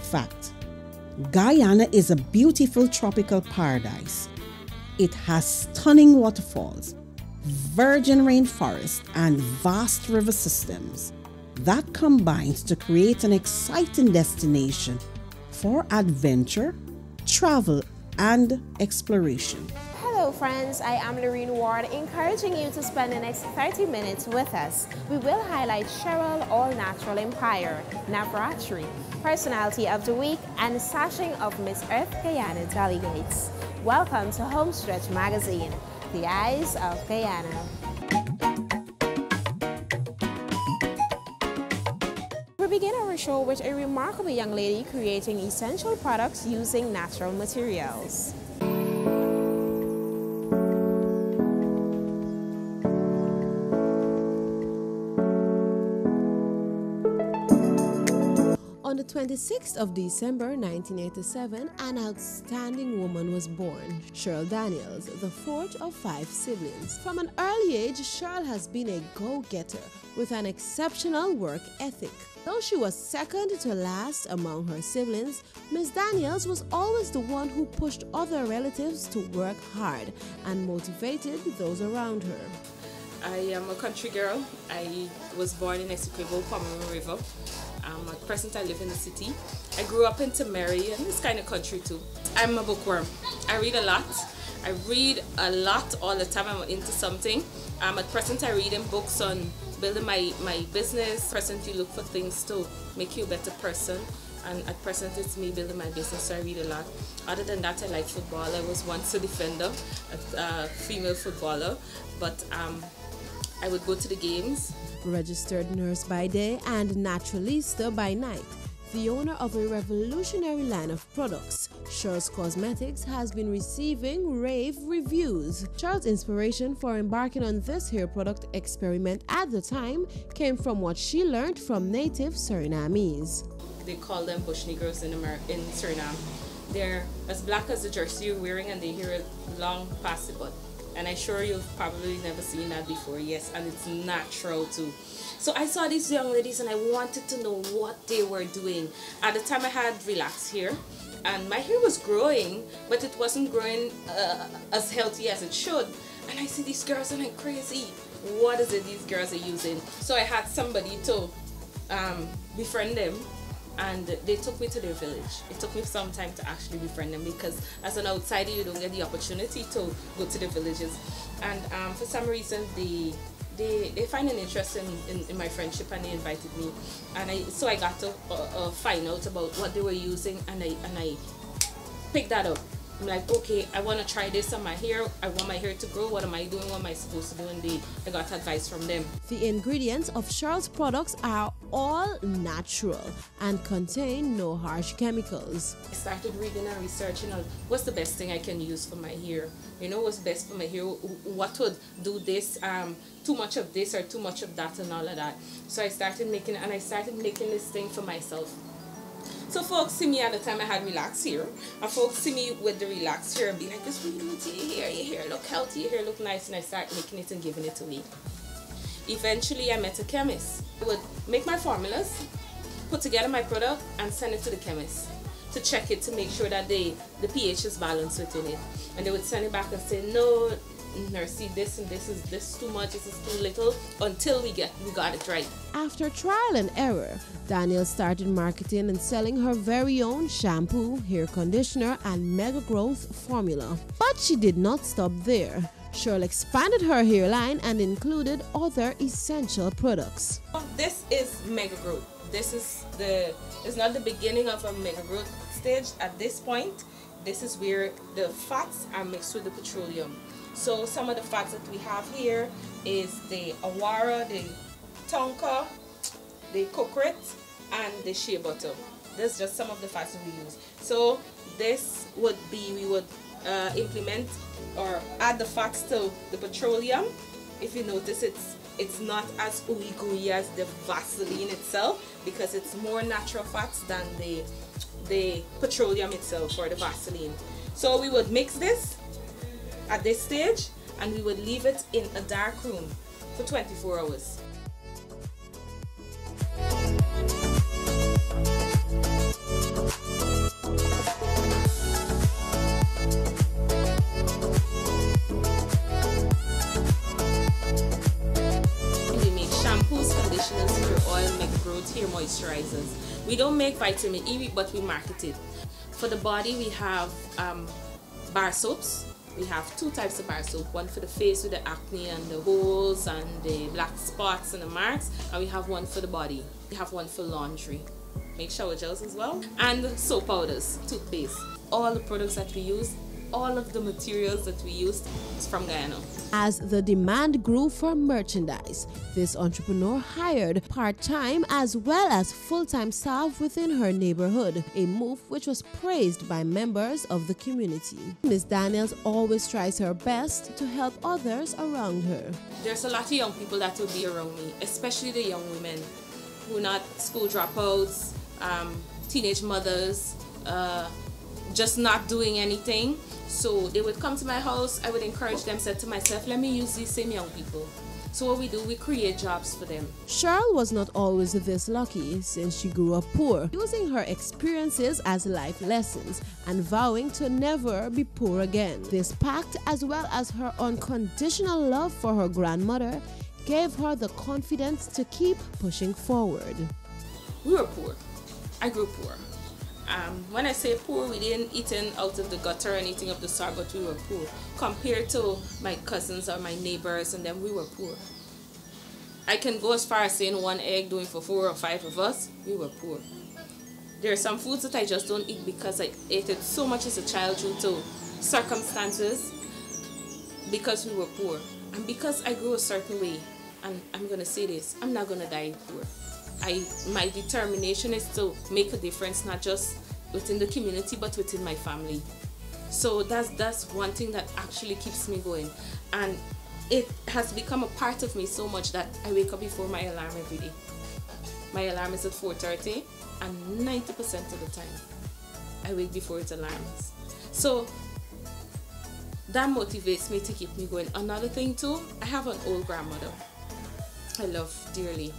fact, Guyana is a beautiful tropical paradise. It has stunning waterfalls, virgin rainforest, and vast river systems that combines to create an exciting destination for adventure, travel, and exploration. Hello friends, I am Lorene Ward, encouraging you to spend the next 30 minutes with us. We will highlight Cheryl All Natural Empire, Navratri, Personality of the Week, and Sashing of Miss Earth Guyana Delegates. Welcome to Homestretch Magazine, the eyes of Guyana. We begin our show with a remarkable young lady creating essential products using natural materials. On the 26th of December 1987, an outstanding woman was born, Cheryl Daniels, the fourth of 5 siblings. From an early age, Cheryl has been a go-getter with an exceptional work ethic. Though she was second to last among her siblings, Miss Daniels was always the one who pushed other relatives to work hard and motivated those around her. I am a country girl. I was born in Essequibo, Pomeroy River. At present I live in the city. I grew up in Temeri and this kind of country too. I'm a bookworm. I read a lot. I read a lot all the time. I'm into something. At present I read in books on building my business. At present you look for things to make you a better person. And at present it's me building my business, so I read a lot. Other than that, I like football. I was once a defender, a female footballer, but I would go to the games. Registered nurse by day and naturalista by night, the owner of a revolutionary line of products, Cheryl's Cosmetics has been receiving rave reviews. Cheryl's inspiration for embarking on this hair product experiment at the time came from what she learned from native Surinamese. They call them bush negroes in Suriname. They're as black as the jersey you're wearing and they hair long past the butt. And I'm sure you've probably never seen that before, yes, and it's natural too. So I saw these young ladies and I wanted to know what they were doing. At the time I had relaxed hair and my hair was growing, but it wasn't growing as healthy as it should. And I see these girls and I'm crazy. What is it these girls are using? So I had somebody to befriend them. And they took me to their village. It took me some time to actually befriend them because as an outsider you don't get the opportunity to go to the villages. And for some reason they find an interest in my friendship and they invited me. And so I got to find out about what they were using and I picked that up. I'm like, okay, I want to try this on my hair. I want my hair to grow. What am I doing? What am I supposed to do? And I got advice from them. The ingredients of Cheryl's products are all natural and contain no harsh chemicals. I started reading and researching on what's the best thing I can use for my hair. You know, what's best for my hair? What would do this? Too much of this or too much of that and all of that. So I started making this thing for myself. So folks see me at the time I had relaxed hair, and folks see me with the relaxed hair and be like, this what you do to your hair? Your hair look healthy, your hair look nice, and I start making it and giving it away. Eventually I met a chemist. I would make my formulas, put together my product and send it to the chemist to check it to make sure that the pH is balanced within it. And they would send it back and say, no, nursey, this and this is too much, this is too little, until we got it right. After trial and error, Daniel started marketing and selling her very own shampoo, hair conditioner, and mega growth formula. But she did not stop there. Cheryl expanded her hairline and included other essential products. This is mega growth. This is it's not the beginning of a mega growth stage. At this point, this is where the fats are mixed with the petroleum. So some of the fats that we have here is the awara, the tonka, the coconut, and the shea butter. This is just some of the fats that we use. So this would be, we would implement or add the fats to the petroleum. If you notice, it's not as ooey gooey as the Vaseline itself because it's more natural fats than the petroleum itself or the Vaseline. So we would mix this at this stage and we would leave it in a dark room for 24 hours. moisturizers. We don't make vitamin E, but we market it. For the body, we have bar soaps. We have 2 types of bar soap, one for the face with the acne and the holes and the black spots and the marks, and we have one for the body. We have one for laundry, make shower gels as well, and soap powders, toothpaste. All the products that we use, all of the materials that we use is from Guyana. As the demand grew for merchandise, this entrepreneur hired part-time as well as full-time staff within her neighborhood, a move which was praised by members of the community. Ms. Daniels always tries her best to help others around her. There's a lot of young people that will be around me, especially the young women who are not school dropouts, teenage mothers, just not doing anything. So they would come to my house, I would encourage them, said to myself, let me use these same young people. So what we do, we create jobs for them. Cheryl was not always this lucky since she grew up poor, using her experiences as life lessons and vowing to never be poor again. This pact, as well as her unconditional love for her grandmother, gave her the confidence to keep pushing forward. We were poor. I grew poor. When I say poor, we didn't eat out of the gutter or anything of the sort, but we were poor. Compared to my cousins or my neighbors and them, we were poor. I can go as far as saying 1 egg doing for 4 or 5 of us, we were poor. There are some foods that I just don't eat because I ate it so much as a child due to circumstances, because we were poor. And because I grew a certain way, and I'm going to say this, I'm not going to die poor. My determination is to make a difference, not just within the community, but within my family. So that's one thing that actually keeps me going. And it has become a part of me so much that I wake up before my alarm every day. My alarm is at 4:30, and 90% of the time, I wake before its alarms. So that motivates me to keep me going. Another thing too, I have an old grandmother I love dearly.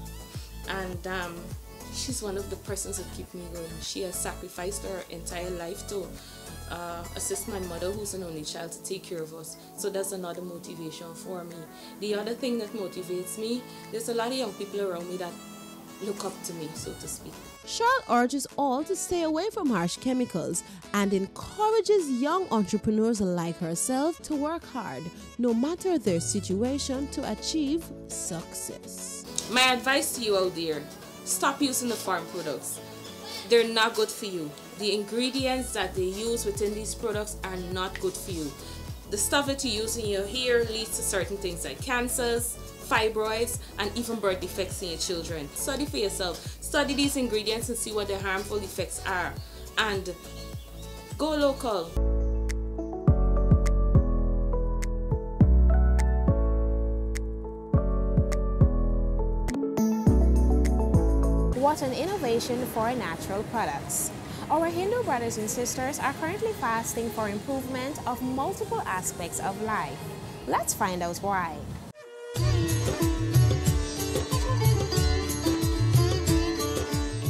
And she's one of the persons that keep me going. She has sacrificed her entire life to assist my mother, who's an only child, to take care of us. So that's another motivation for me. The other thing that motivates me, there's a lot of young people around me that look up to me, so to speak. Cheryl urges all to stay away from harsh chemicals and encourages young entrepreneurs like herself to work hard, no matter their situation, to achieve success. My advice to you out there, stop using the farm products. They're not good for you. The ingredients that they use within these products are not good for you. The stuff that you use in your hair leads to certain things like cancers, fibroids, and even birth defects in your children. Study for yourself. Study these ingredients and see what their harmful effects are. And go local. What an innovation for natural products. Our Hindu brothers and sisters are currently fasting for improvement of multiple aspects of life. Let's find out why.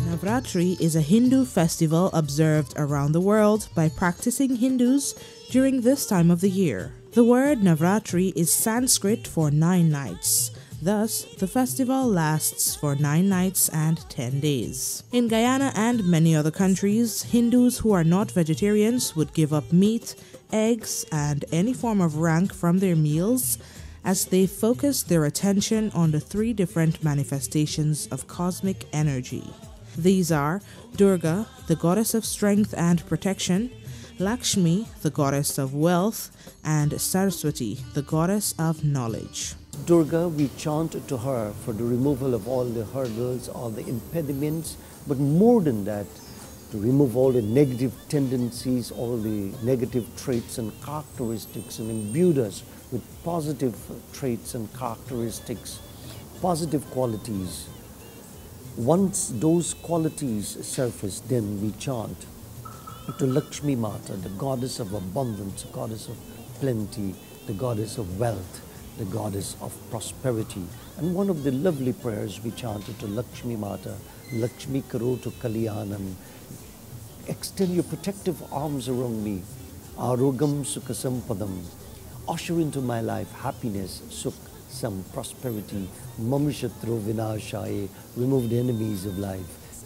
Navratri is a Hindu festival observed around the world by practicing Hindus during this time of the year. The word Navratri is Sanskrit for 9 nights. Thus, the festival lasts for 9 nights and 10 days. In Guyana and many other countries, Hindus who are not vegetarians would give up meat, eggs, and any form of rank from their meals as they focus their attention on the 3 different manifestations of cosmic energy. These are Durga, the goddess of strength and protection, Lakshmi, the goddess of wealth, and Saraswati, the goddess of knowledge. Durga, we chant to her for the removal of all the hurdles, all the impediments, but more than that, to remove all the negative tendencies, all the negative traits and characteristics, and imbue us with positive traits and characteristics, positive qualities. Once those qualities surface, then we chant to Lakshmi Mata, the goddess of abundance, the goddess of plenty, the goddess of wealth, the goddess of prosperity. And one of the lovely prayers we chanted to Lakshmi Mata, Lakshmi Karotu Kalyanam, extend your protective arms around me, Arogam Sukha Sampadam, usher into my life happiness, Sukh, some prosperity, Mamashatru Vinashaye, remove the enemies of life.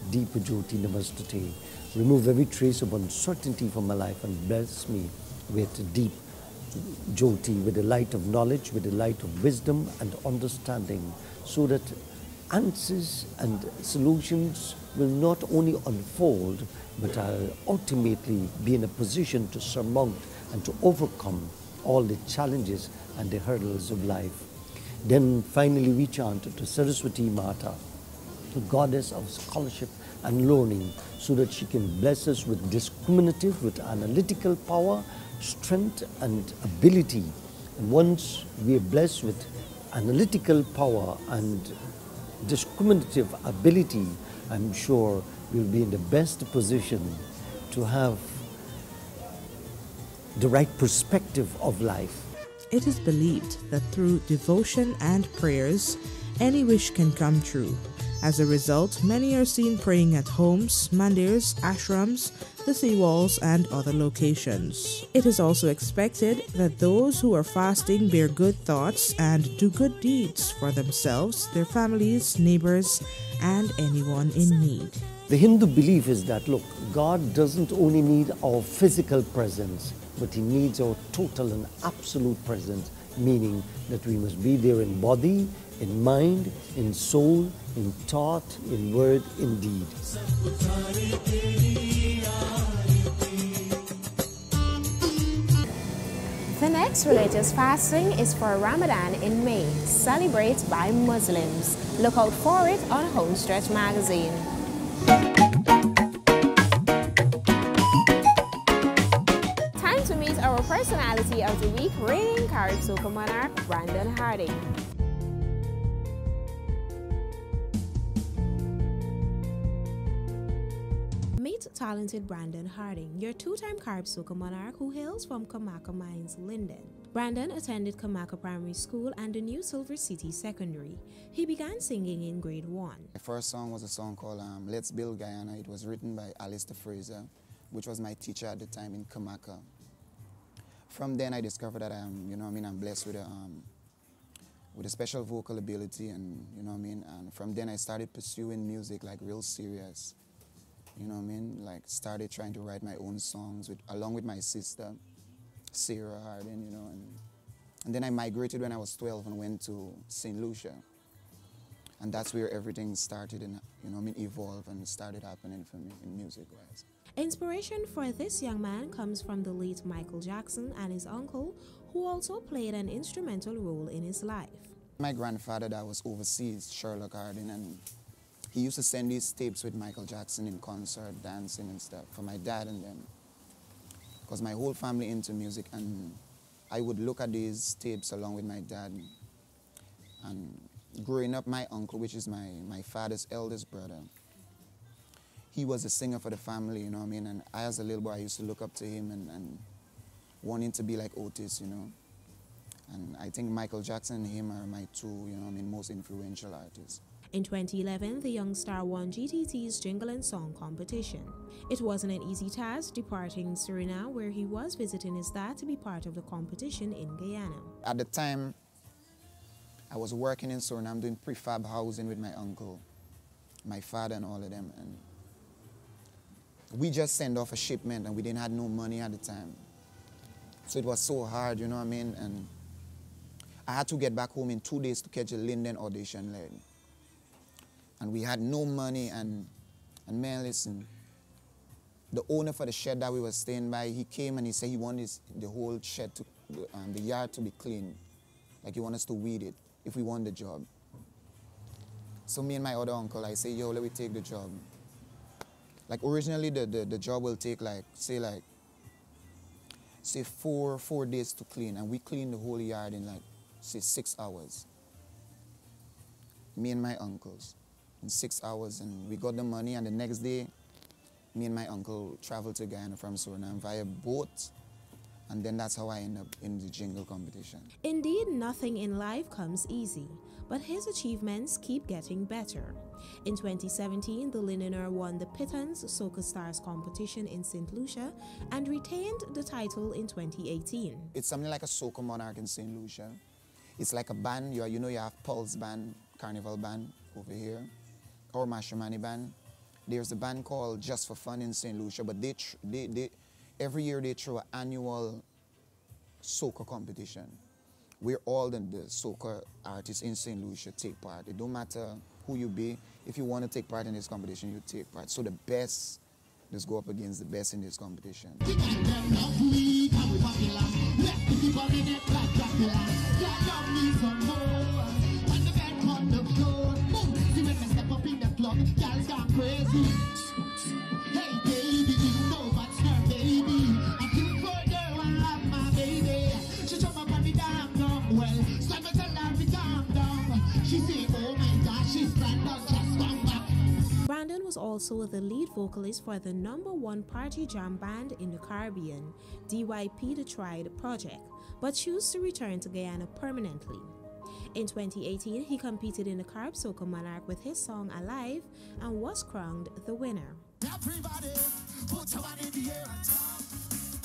Deep Jyoti Namastate. Remove every trace of uncertainty from my life and bless me with deep Jyoti, with the light of knowledge, with the light of wisdom and understanding, so that answers and solutions will not only unfold, but I'll ultimately be in a position to surmount and to overcome all the challenges and the hurdles of life. Then finally we chanted to Saraswati Mata, the goddess of scholarship and learning, so that she can bless us with discriminative, with analytical power, strength and ability. And once we are blessed with analytical power and discriminative ability, I'm sure we'll be in the best position to have the right perspective of life. It is believed that through devotion and prayers, any wish can come true. As a result, many are seen praying at homes, mandirs, ashrams, the seawalls, and other locations. It is also expected that those who are fasting bear good thoughts and do good deeds for themselves, their families, neighbors, and anyone in need. The Hindu belief is that, look, God doesn't only need our physical presence, but He needs our total and absolute presence, meaning that we must be there in body, in mind, in soul, in thought, in word, in deed. The next religious fasting is for Ramadan in May, celebrated by Muslims. Look out for it on Homestretch Magazine. Time to meet our personality of the week, reigning Carib Soca monarch, Brandon Harding. Meet talented Brandon Harding, your two-time Carib Soca monarch who hails from Kamaka Mines, Linden. Brandon attended Kamaka Primary School and the New Silver City Secondary. He began singing in grade 1. My first song was a song called Let's Build Guyana. It was written by Alistair Fraser, which was my teacher at the time in Kamaka. From then I discovered that I'm blessed with a special vocal ability, and and from then I started pursuing music like real serious. Like started trying to write my own songs along with my sister, Sarah Harding, and then I migrated when I was 12 and went to St. Lucia. And that's where everything started and, evolved and started happening for me in music-wise. Inspiration for this young man comes from the late Michael Jackson and his uncle, who also played an instrumental role in his life. My grandfather that was overseas, Sherlock Harding, and he used to send these tapes with Michael Jackson in concert, dancing and stuff for my dad and them. Because my whole family into music, and I would look at these tapes along with my dad. And growing up, my uncle, which is my father's eldest brother, he was a singer for the family, and I as a little boy, I used to look up to him and wanting to be like Otis, And I think Michael Jackson and him are my two, most influential artists. In 2011, the young star won GTT's Jingle and Song competition. It wasn't an easy task departing Suriname, where he was visiting his dad to be part of the competition in Guyana. At the time, I was working in Suriname doing prefab housing with my uncle, my father and all of them. And we just sent off a shipment and we didn't have no money at the time. So it was so hard, and I had to get back home in 2 days to catch a Linden audition leg. And we had no money, and man, listen, the owner for the shed that we were staying by, he came and he said he wanted the whole shed, the yard to be clean. Like he wanted us to weed it if we won the job. So me and my other uncle, I say, yo, let me take the job. Like originally the job will take say 4 days to clean, and we cleaned the whole yard in like, say 6 hours. Me and my uncles. In 6 hours, and we got the money, and the next day, me and my uncle traveled to Guyana from Suriname via boat, and then that's how I ended up in the jingle competition. Indeed, nothing in life comes easy, but his achievements keep getting better. In 2017, the Lindener won the Pittons Soca Stars competition in St. Lucia and retained the title in 2018. It's something like a Soca Monarch in St. Lucia. It's like a band, you have Pulse Band, Carnival Band over here, or Mashramani Band, There's a band called Just for Fun in St. Lucia, but every year they throw an annual soca competition where all the soca artists in St. Lucia take part. It don't matter who you be. If you want to take part in this competition, you take part. So the best just go up against the best in this competition. Brandon was also the lead vocalist for the #1 party jam band in the Caribbean, DYP The Tried Project, but chose to return to Guyana permanently. In 2018, he competed in the Carib Soca Monarch with his song Alive and was crowned the winner. Everybody, put your hand in the air and talk.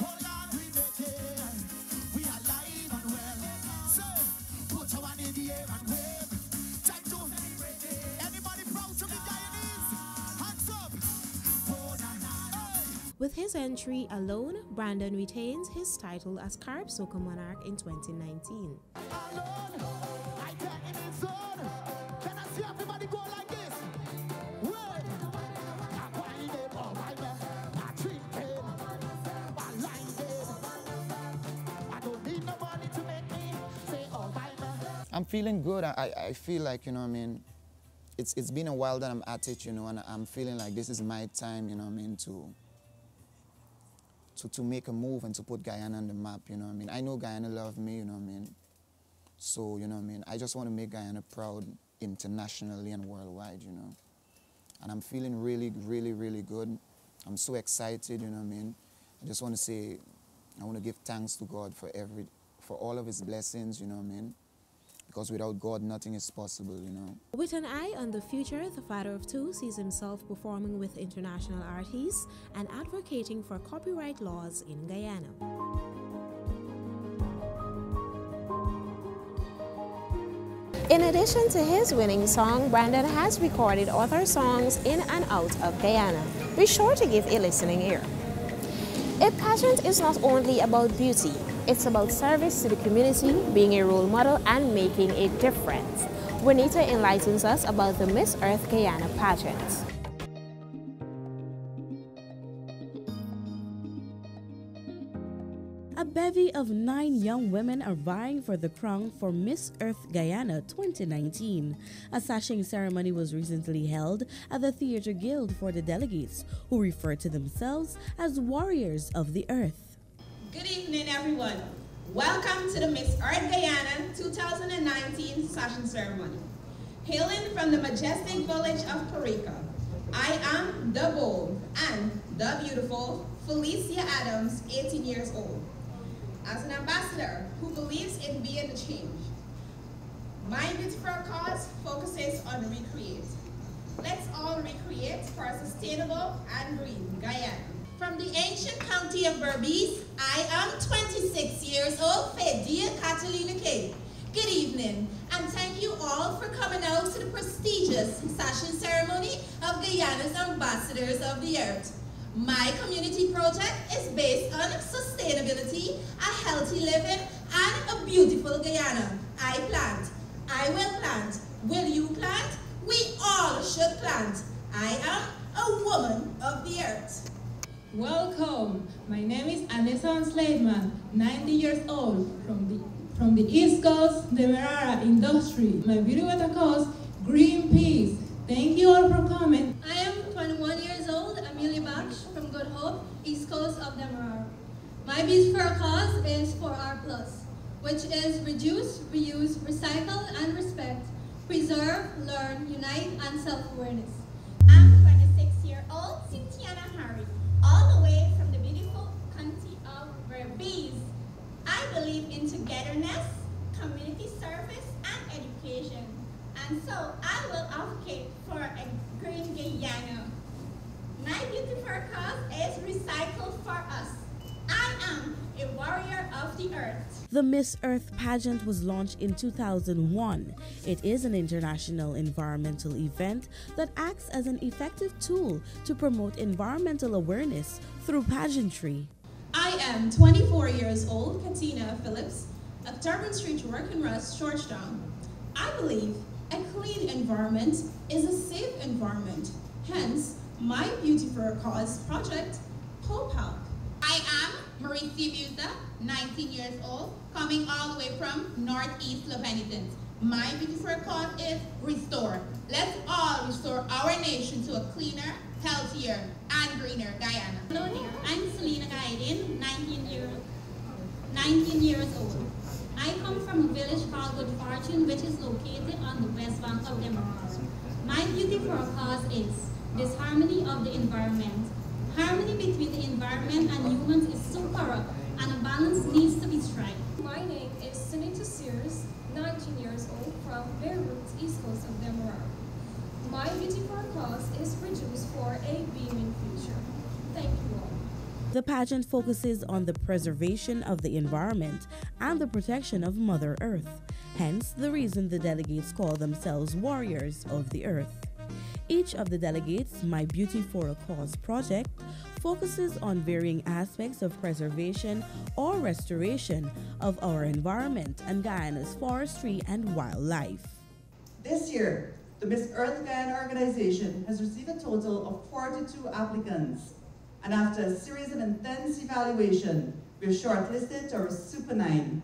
Hold on, we make it. We are live and well. So, put your hand in the air and wave. Time to celebrate it. Anybody proud to be Guyanese? Hands up. Oh, na, na, hey. With his entry alone, Brandon retains his title as Carib Soca Monarch in 2019. I'm feeling good. I feel like, you know what I mean, it's been a while that I'm at it, you know, and I'm feeling like this is my time, you know what I mean, to make a move and to put Guyana on the map, you know what I mean. I know Guyana love me, you know what I mean. So, you know what I mean, I just want to make Guyana proud internationally and worldwide, you know. And I'm feeling really, really, really good. I'm so excited, you know what I mean. I just want to say, I want to give thanks to God for all of his blessings, you know what I mean. Because without God, nothing is possible, you know. With an eye on the future, the father of two sees himself performing with international artists and advocating for copyright laws in Guyana. In addition to his winning song, Brandon has recorded other songs in and out of Guyana. Be sure to give a listening ear. A pageant is not only about beauty, it's about service to the community, being a role model, and making a difference. Juanita enlightens us about the Miss Earth Guyana pageant. A bevy of 9 young women are vying for the crown for Miss Earth Guyana 2019. A sashing ceremony was recently held at the Theatre Guild for the delegates, who refer to themselves as warriors of the earth. Good evening, everyone. Welcome to the Miss Earth Guyana 2019 sashing ceremony. Hailing from the majestic village of Parika, I am the bold and the beautiful Felicia Adams, 18 years old. As an ambassador who believes in being a change, my beautiful cause focuses on recreate. Let's all recreate for a sustainable and green Guyana. From the ancient county of Berbice, I am 26 years old, Fedia Catalina K. Good evening, and thank you all for coming out to the prestigious sashing ceremony of Guyana's Ambassadors of the Earth. My community project is based on sustainability, a healthy living, and a beautiful Guyana. I plant. I will plant. Will you plant? We all should plant. I am a woman of the earth. Welcome. My name is Anessa Slademan, 90 years old, from the East Coast, the Merara industry. My beauty water cause, Greenpeace. Thank you all for coming. I am 21 years old, Amelia Bach from Good Hope, East Coast of Demerara. My beautiful cause is 4R+, which is reduce, reuse, recycle, and respect, preserve, learn, unite, and self-awareness. I'm 26-year-old Cynthiana Harry, all the way from the beautiful county of Berbice. I believe in togetherness, community service, and education. And so I will advocate for a green Guyana. My beautiful cause is recycle for us. I am a warrior of of the earth. The Miss Earth pageant was launched in 2001. It is an international environmental event that acts as an effective tool to promote environmental awareness through pageantry. I am 24 years old, Katina Phillips, of Turban Street, Working Rust, Georgetown. I believe a clean environment is a safe environment. Hence, my Beauty for a Cause project, Hope Help. I am Maurice Busa, 19 years old, coming all the way from Northeast Lovenington. My Beauty for a Cause is Restore. Let's all restore our nation to a cleaner, healthier, and greener Guyana. Hello there, I'm Selena Gaidin, 19 years old. I come from a village called Good Fortune, which is located on the west bank of Demerara. My Beauty for a Cause is this harmony of the environment. Harmony between the environment and humans is so corrupt, and a balance needs to be struck. My name is Sunita Sears, 19 years old, from Beirut, east coast of Demerara. My Beauty for a Cause is produced for a beaming future. Thank you all. The pageant focuses on the preservation of the environment and the protection of Mother Earth, hence the reason the delegates call themselves Warriors of the Earth. Each of the delegates' My Beauty for a Cause project focuses on varying aspects of preservation or restoration of our environment and Guyana's forestry and wildlife. This year, the Miss Earth Guyana organization has received a total of 42 applicants, and after a series of intense evaluation, we are shortlisted to our Super 9.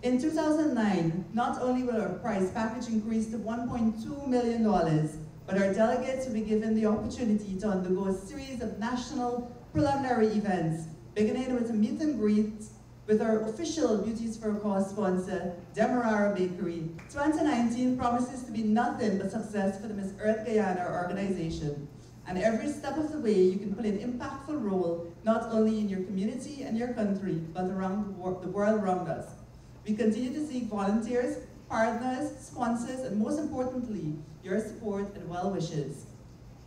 In 2009, not only will our prize package increase to $1.2 million, but our delegates will be given the opportunity to undergo a series of national preliminary events, beginning with a meet and greet with our official Beauties for a Cause sponsor, Demerara Bakery. 2019 promises to be nothing but success for the Miss Earth Guyana organization. And every step of the way, you can play an impactful role, not only in your community and your country, but around the world around us. We continue to seek volunteers, partners, sponsors, and most importantly, your support and well wishes.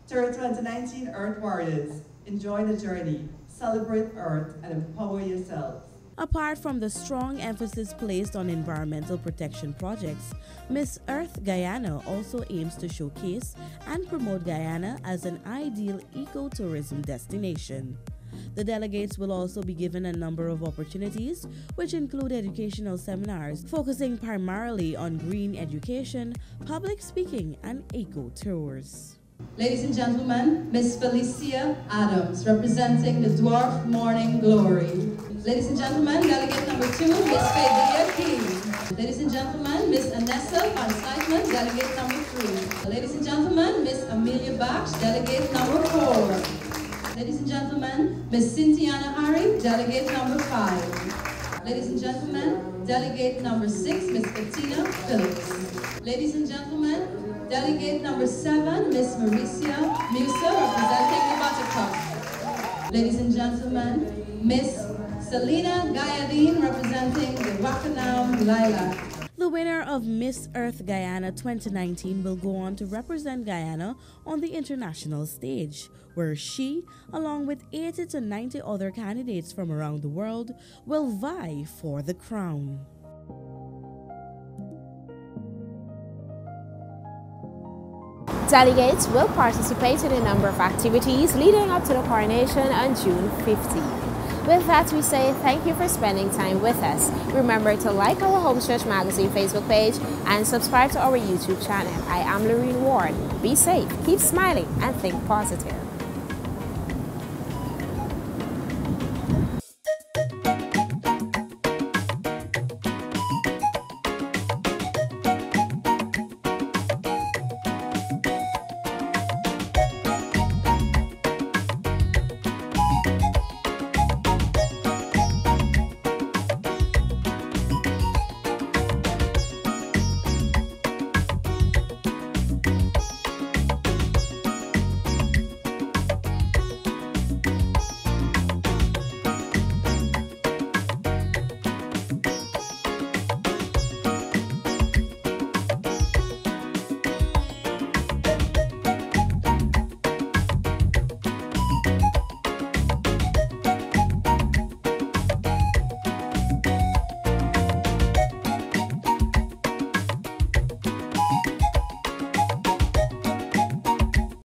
To our 2019 Earth Warriors, enjoy the journey, celebrate Earth, and empower yourselves. Apart from the strong emphasis placed on environmental protection projects, Miss Earth Guyana also aims to showcase and promote Guyana as an ideal ecotourism destination. The delegates will also be given a number of opportunities, which include educational seminars focusing primarily on green education, public speaking, and eco-tours. Ladies and gentlemen, Miss Felicia Adams, representing the Dwarf Morning Glory. Ladies and gentlemen, delegate number 2, Miss Fadia Key. Ladies and gentlemen, Miss Anessa Van Slytman, delegate number 3. Ladies and gentlemen, Miss Amelia Bach, delegate number 4. Ladies and gentlemen, Miss Cynthiana Hari, delegate number 5. Ladies and gentlemen, delegate number 6, Miss Katina Phillips. Ladies and gentlemen, delegate number 7, Miss Mauricia Musa, representing the Buttercup. Ladies and gentlemen, Miss Selena Gayadine, representing the Rockingham Lilac. The winner of Miss Earth Guyana 2019 will go on to represent Guyana on the international stage, where she, along with 80 to 90 other candidates from around the world, will vie for the crown. Delegates will participate in a number of activities leading up to the coronation on June 15. With that, we say thank you for spending time with us. Remember to like our Homestretch Magazine Facebook page and subscribe to our YouTube channel. I am Lorene Ward. Be safe, keep smiling, and think positive.